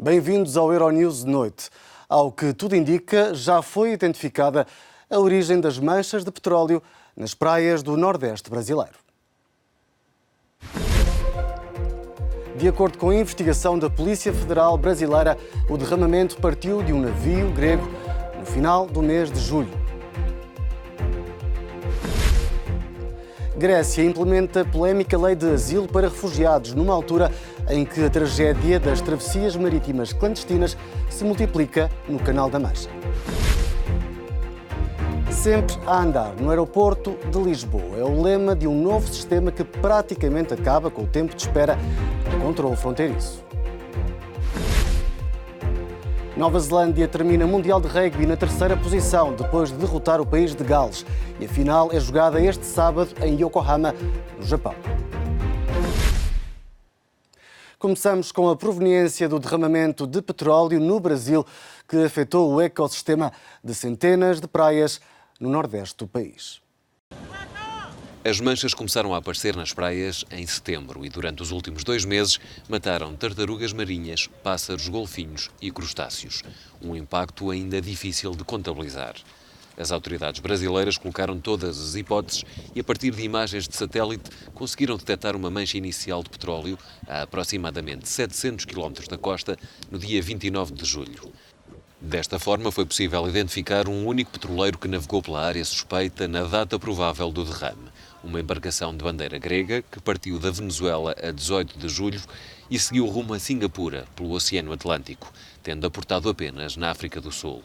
Bem-vindos ao Euronews de noite. Ao que tudo indica, já foi identificada a origem das manchas de petróleo nas praias do Nordeste brasileiro. De acordo com a investigação da Polícia Federal Brasileira, o derramamento partiu de um navio grego no final do mês de julho. Grécia implementa a polémica lei de asilo para refugiados numa altura em que a tragédia das travessias marítimas clandestinas se multiplica no Canal da Mancha. Sempre a andar no aeroporto de Lisboa é o lema de um novo sistema que praticamente acaba com o tempo de espera do controle fronteiriço. Nova Zelândia termina o Mundial de Rugby na terceira posição, depois de derrotar o país de Gales. E a final é jogada este sábado em Yokohama, no Japão. Começamos com a proveniência do derramamento de petróleo no Brasil, que afetou o ecossistema de centenas de praias no nordeste do país. As manchas começaram a aparecer nas praias em setembro e durante os últimos 2 meses mataram tartarugas marinhas, pássaros, golfinhos e crustáceos. Um impacto ainda difícil de contabilizar. As autoridades brasileiras colocaram todas as hipóteses e, a partir de imagens de satélite, conseguiram detectar uma mancha inicial de petróleo a aproximadamente 700 km da costa no dia 29 de julho. Desta forma, foi possível identificar um único petroleiro que navegou pela área suspeita na data provável do derrame. Uma embarcação de bandeira grega que partiu da Venezuela a 18 de julho e seguiu rumo a Singapura, pelo Oceano Atlântico, tendo aportado apenas na África do Sul.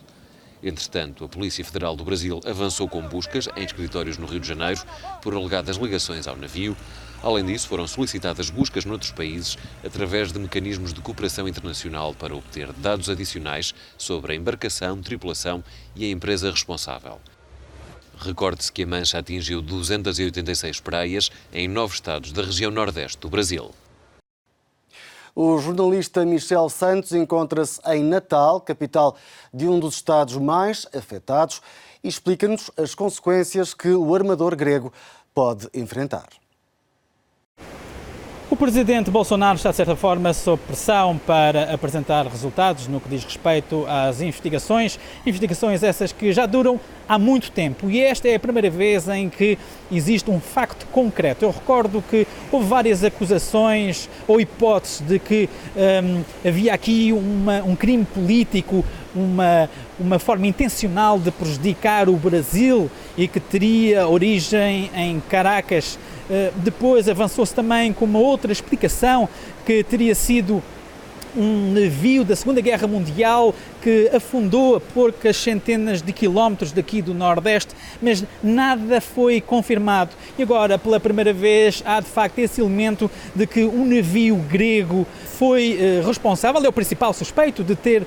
Entretanto, a Polícia Federal do Brasil avançou com buscas em escritórios no Rio de Janeiro por alegadas ligações ao navio. Além disso, foram solicitadas buscas noutros países através de mecanismos de cooperação internacional para obter dados adicionais sobre a embarcação, tripulação e a empresa responsável. Recorde-se que a mancha atingiu 286 praias em 9 estados da região nordeste do Brasil. O jornalista Michel Santos encontra-se em Natal, capital de um dos estados mais afetados, e explica-nos as consequências que o armador grego pode enfrentar. O presidente Bolsonaro está, de certa forma, sob pressão para apresentar resultados no que diz respeito às investigações essas que já duram há muito tempo. E esta é a primeira vez em que existe um facto concreto. Eu recordo que houve várias acusações ou hipóteses de que havia aqui um crime político, uma forma intencional de prejudicar o Brasil e que teria origem em Caracas. Depois avançou-se também com uma outra explicação que teria sido um navio da Segunda Guerra Mundial que afundou a poucas centenas de quilómetros daqui do Nordeste, mas nada foi confirmado. E agora, pela primeira vez, há de facto esse elemento de que um navio grego foi responsável, é o principal suspeito de ter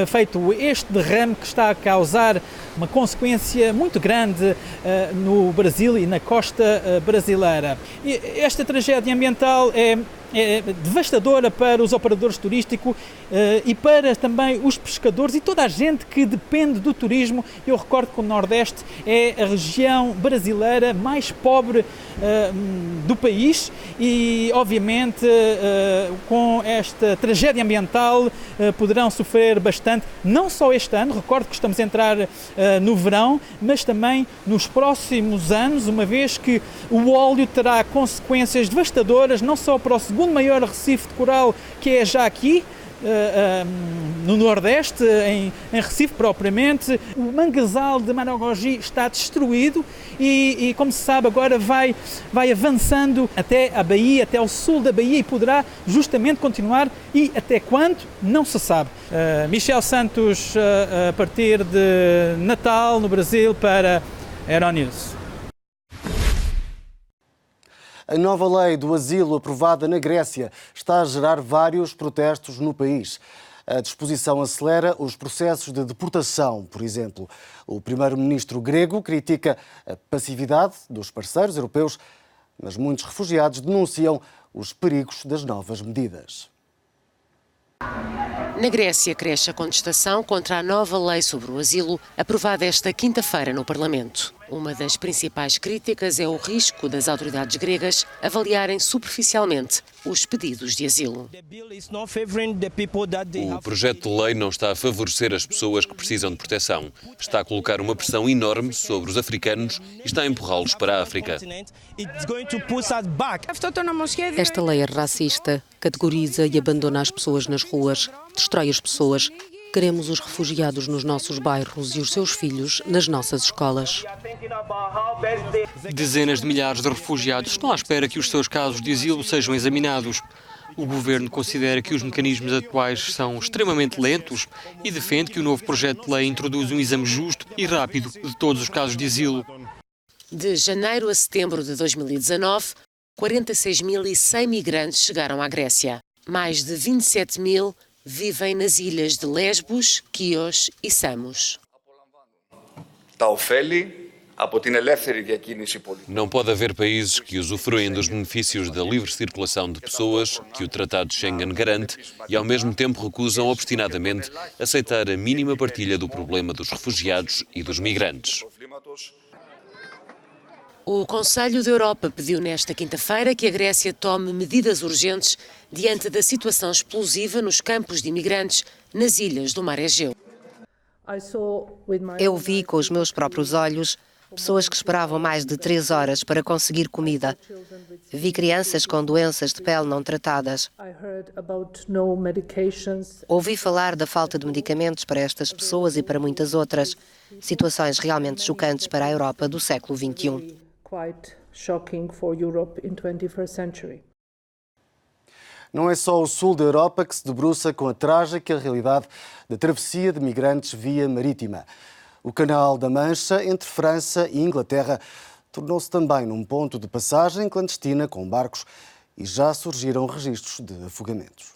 feito este derrame que está a causar uma consequência muito grande no Brasil e na costa brasileira. E esta tragédia ambiental é devastadora para os operadores turísticos e para também os pescadores e toda a gente que depende do turismo. Eu recordo que o Nordeste é a região brasileira mais pobre do país e, obviamente, com esta tragédia ambiental poderão sofrer bastante, não só este ano, recordo que estamos a entrar no verão, mas também nos próximos anos, uma vez que o óleo terá consequências devastadoras, não só para o segundo maior recife de coral, que é já aqui, no Nordeste, em Recife propriamente. O manguezal de Maragogi está destruído e, como se sabe, agora vai avançando até a Bahia, até ao sul da Bahia, e poderá justamente continuar, e até quando, não se sabe. Michel Santos, a partir de Natal, no Brasil, para Euronews. A nova lei do asilo aprovada na Grécia está a gerar vários protestos no país. A disposição acelera os processos de deportação, por exemplo. O primeiro-ministro grego critica a passividade dos parceiros europeus, mas muitos refugiados denunciam os perigos das novas medidas. Na Grécia cresce a contestação contra a nova lei sobre o asilo, aprovada esta quinta-feira no Parlamento. Uma das principais críticas é o risco das autoridades gregas avaliarem superficialmente os pedidos de asilo. O projeto de lei não está a favorecer as pessoas que precisam de proteção. Está a colocar uma pressão enorme sobre os africanos e está a empurrá-los para a África. Esta lei é racista, categoriza e abandona as pessoas nas ruas, destrói as pessoas. Queremos os refugiados nos nossos bairros e os seus filhos nas nossas escolas. Dezenas de milhares de refugiados estão à espera que os seus casos de asilo sejam examinados. O governo considera que os mecanismos atuais são extremamente lentos e defende que o novo projeto de lei introduz um exame justo e rápido de todos os casos de asilo. De janeiro a setembro de 2019, 46.100 migrantes chegaram à Grécia. Mais de 27.000 vivem nas ilhas de Lesbos, Quios e Samos. Não pode haver países que usufruem dos benefícios da livre circulação de pessoas que o Tratado de Schengen garante e, ao mesmo tempo, recusam obstinadamente aceitar a mínima partilha do problema dos refugiados e dos migrantes. O Conselho da Europa pediu nesta quinta-feira que a Grécia tome medidas urgentes diante da situação explosiva nos campos de imigrantes nas ilhas do Mar Egeu. Eu vi com os meus próprios olhos pessoas que esperavam mais de 3 horas para conseguir comida. Vi crianças com doenças de pele não tratadas. Ouvi falar da falta de medicamentos para estas pessoas e para muitas outras. Situações realmente chocantes para a Europa do século XXI. Não é só o sul da Europa que se debruça com a trágica realidade da travessia de migrantes via marítima. O Canal da Mancha, entre França e Inglaterra, tornou-se também num ponto de passagem clandestina com barcos e já surgiram registros de afogamentos.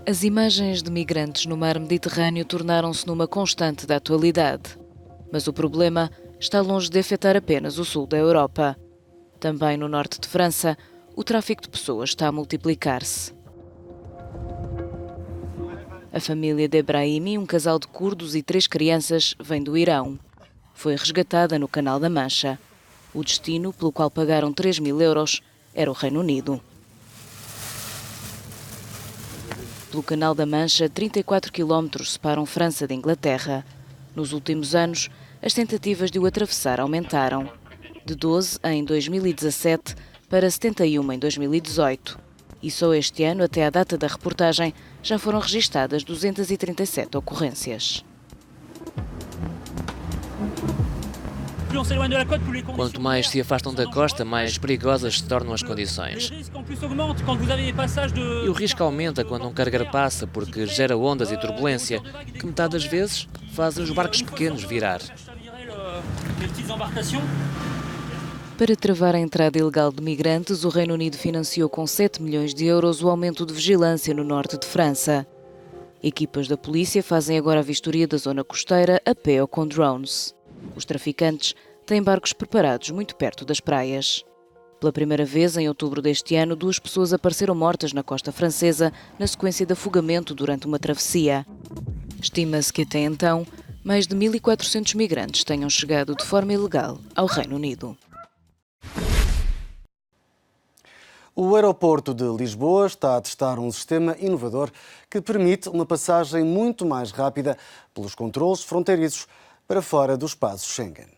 As imagens de migrantes no mar Mediterrâneo tornaram-se numa constante da atualidade. Mas o problema está longe de afetar apenas o sul da Europa. Também no norte de França, o tráfico de pessoas está a multiplicar-se. A família de Ebrahimi, um casal de curdos e 3 crianças, vem do Irão. Foi resgatada no Canal da Mancha. O destino, pelo qual pagaram 3.000 euros, era o Reino Unido. Pelo Canal da Mancha, 34 quilómetros separam França de Inglaterra. Nos últimos anos, as tentativas de o atravessar aumentaram, de 12 em 2017 para 71 em 2018. E só este ano, até à data da reportagem, já foram registadas 237 ocorrências. Quanto mais se afastam da costa, mais perigosas se tornam as condições. E o risco aumenta quando um cargueiro passa, porque gera ondas e turbulência, que metade das vezes fazem os barcos pequenos virar. Para travar a entrada ilegal de migrantes, o Reino Unido financiou com 7 milhões de euros o aumento de vigilância no norte de França. Equipas da polícia fazem agora a vistoria da zona costeira a pé ou com drones. Os traficantes têm barcos preparados muito perto das praias. Pela primeira vez, em outubro deste ano, 2 pessoas apareceram mortas na costa francesa na sequência de afogamento durante uma travessia. Estima-se que até então, mais de 1.400 migrantes tenham chegado de forma ilegal ao Reino Unido. O aeroporto de Lisboa está a testar um sistema inovador que permite uma passagem muito mais rápida pelos controlos fronteiriços para fora do espaço Schengen.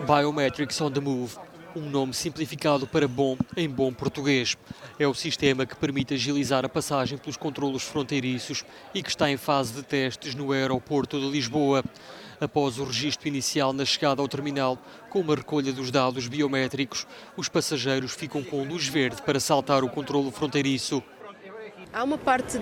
Biometrics on the Move, um nome simplificado para bom em bom português. É o sistema que permite agilizar a passagem pelos controlos fronteiriços e que está em fase de testes no aeroporto de Lisboa. Após o registro inicial na chegada ao terminal, com uma recolha dos dados biométricos, os passageiros ficam com luz verde para saltar o controlo fronteiriço. Há uma parte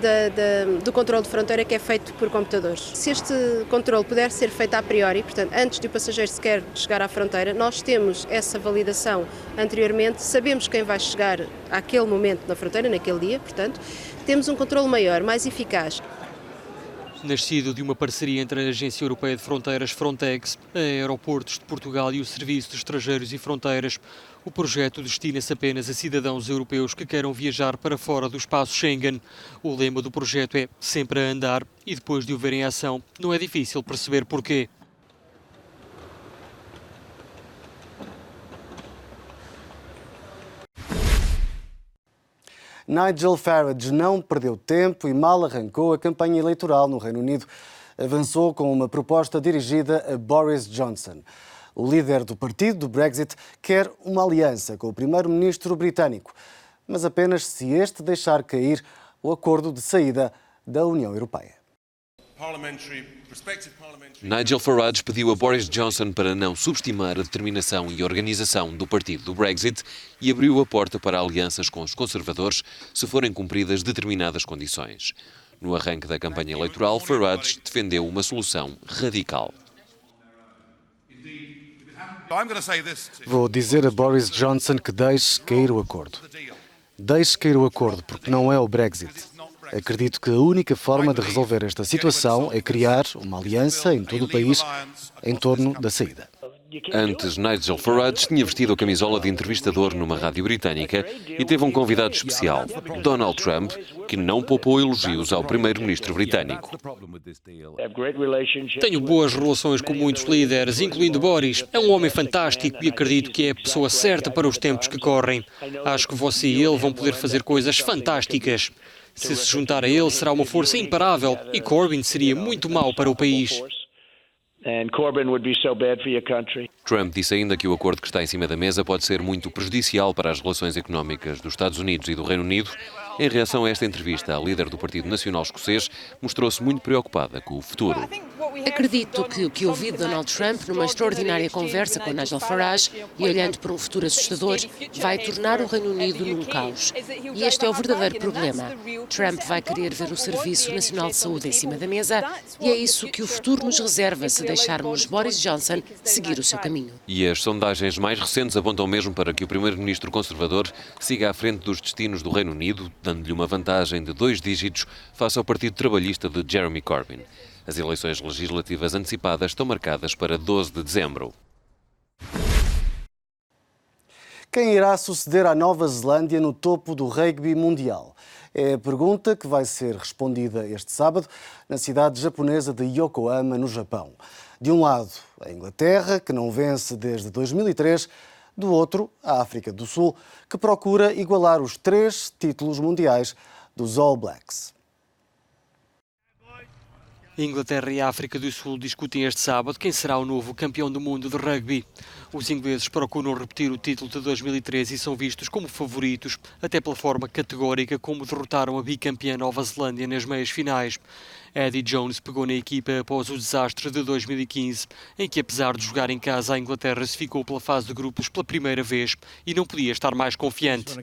do controle de fronteira que é feito por computadores. Se este controle puder ser feito a priori, portanto, antes de o passageiro sequer chegar à fronteira, nós temos essa validação anteriormente, sabemos quem vai chegar àquele momento na fronteira, naquele dia, portanto, temos um controle maior, mais eficaz. Nascido de uma parceria entre a Agência Europeia de Fronteiras Frontex, a Aeroportos de Portugal e o Serviço de Estrangeiros e Fronteiras, o projeto destina-se apenas a cidadãos europeus que queiram viajar para fora do espaço Schengen. O lema do projeto é sempre a andar e depois de o ver em ação, não é difícil perceber porquê. Nigel Farage não perdeu tempo e mal arrancou a campanha eleitoral no Reino Unido. Avançou com uma proposta dirigida a Boris Johnson. O líder do partido do Brexit quer uma aliança com o primeiro-ministro britânico, mas apenas se este deixar cair o acordo de saída da União Europeia. Nigel Farage pediu a Boris Johnson para não subestimar a determinação e organização do partido do Brexit e abriu a porta para alianças com os conservadores se forem cumpridas determinadas condições. No arranque da campanha eleitoral, Farage defendeu uma solução radical. Vou dizer a Boris Johnson que deixe cair o acordo. Deixe cair o acordo, porque não é o Brexit. Acredito que a única forma de resolver esta situação é criar uma aliança em todo o país em torno da saída. Antes, Nigel Farage tinha vestido a camisola de entrevistador numa rádio britânica e teve um convidado especial, Donald Trump, que não poupou elogios ao primeiro-ministro britânico. Tenho boas relações com muitos líderes, incluindo Boris. É um homem fantástico e acredito que é a pessoa certa para os tempos que correm. Acho que você e ele vão poder fazer coisas fantásticas. Se juntar a ele, será uma força imparável e Corbyn seria muito mau para o país. Trump disse ainda que o acordo que está em cima da mesa pode ser muito prejudicial para as relações económicas dos Estados Unidos e do Reino Unido. Em reação a esta entrevista, a líder do Partido Nacional Escocês mostrou-se muito preocupada com o futuro. Acredito que o que ouvi de Donald Trump numa extraordinária conversa com Nigel Farage e olhando para um futuro assustador vai tornar o Reino Unido num caos. E este é o verdadeiro problema. Trump vai querer ver o Serviço Nacional de Saúde em cima da mesa e é isso que o futuro nos reserva se deixarmos Boris Johnson seguir o seu caminho. E as sondagens mais recentes apontam mesmo para que o primeiro-ministro conservador siga à frente dos destinos do Reino Unido, dando-lhe uma vantagem de 2 dígitos face ao Partido Trabalhista de Jeremy Corbyn. As eleições legislativas antecipadas estão marcadas para 12 de dezembro. Quem irá suceder à Nova Zelândia no topo do rugby mundial? É a pergunta que vai ser respondida este sábado na cidade japonesa de Yokohama, no Japão. De um lado, a Inglaterra, que não vence desde 2003, do outro, a África do Sul, que procura igualar os 3 títulos mundiais dos All Blacks. A Inglaterra e a África do Sul discutem este sábado quem será o novo campeão do mundo de rugby. Os ingleses procuram repetir o título de 2013 e são vistos como favoritos, até pela forma categórica como derrotaram a bicampeã Nova Zelândia nas meias finais. Eddie Jones pegou na equipa após o desastre de 2015, em que, apesar de jogar em casa, a Inglaterra se ficou pela fase de grupos pela primeira vez e não podia estar mais confiante.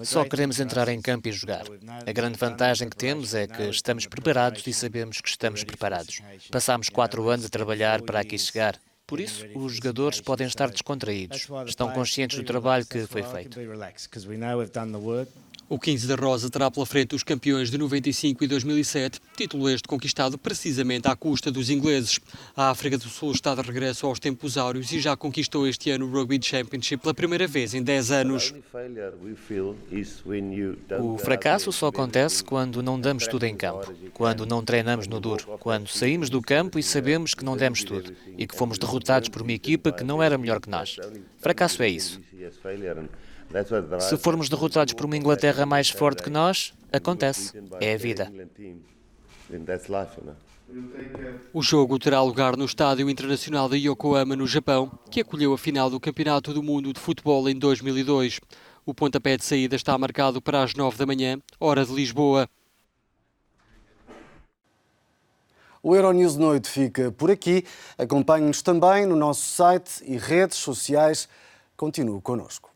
Só queremos entrar em campo e jogar. A grande vantagem que temos é que estamos preparados e sabemos que estamos preparados. Passámos 4 anos a trabalhar para aqui chegar. Por isso, os jogadores podem estar descontraídos. Estão conscientes do trabalho que foi feito. O 15 da Rosa terá pela frente os campeões de 95 e 2007, título este conquistado precisamente à custa dos ingleses. A África do Sul está de regresso aos tempos áureos e já conquistou este ano o Rugby Championship pela primeira vez em 10 anos. O fracasso só acontece quando não damos tudo em campo, quando não treinamos no duro, quando saímos do campo e sabemos que não demos tudo e que fomos derrotados por uma equipa que não era melhor que nós. Fracasso é isso. Se formos derrotados por uma Inglaterra mais forte que nós, acontece. É a vida. O jogo terá lugar no Estádio Internacional de Yokohama, no Japão, que acolheu a final do Campeonato do Mundo de Futebol em 2002. O pontapé de saída está marcado para as 9 da manhã, hora de Lisboa. O Euronews de Noite fica por aqui. Acompanhe-nos também no nosso site e redes sociais. Continue connosco.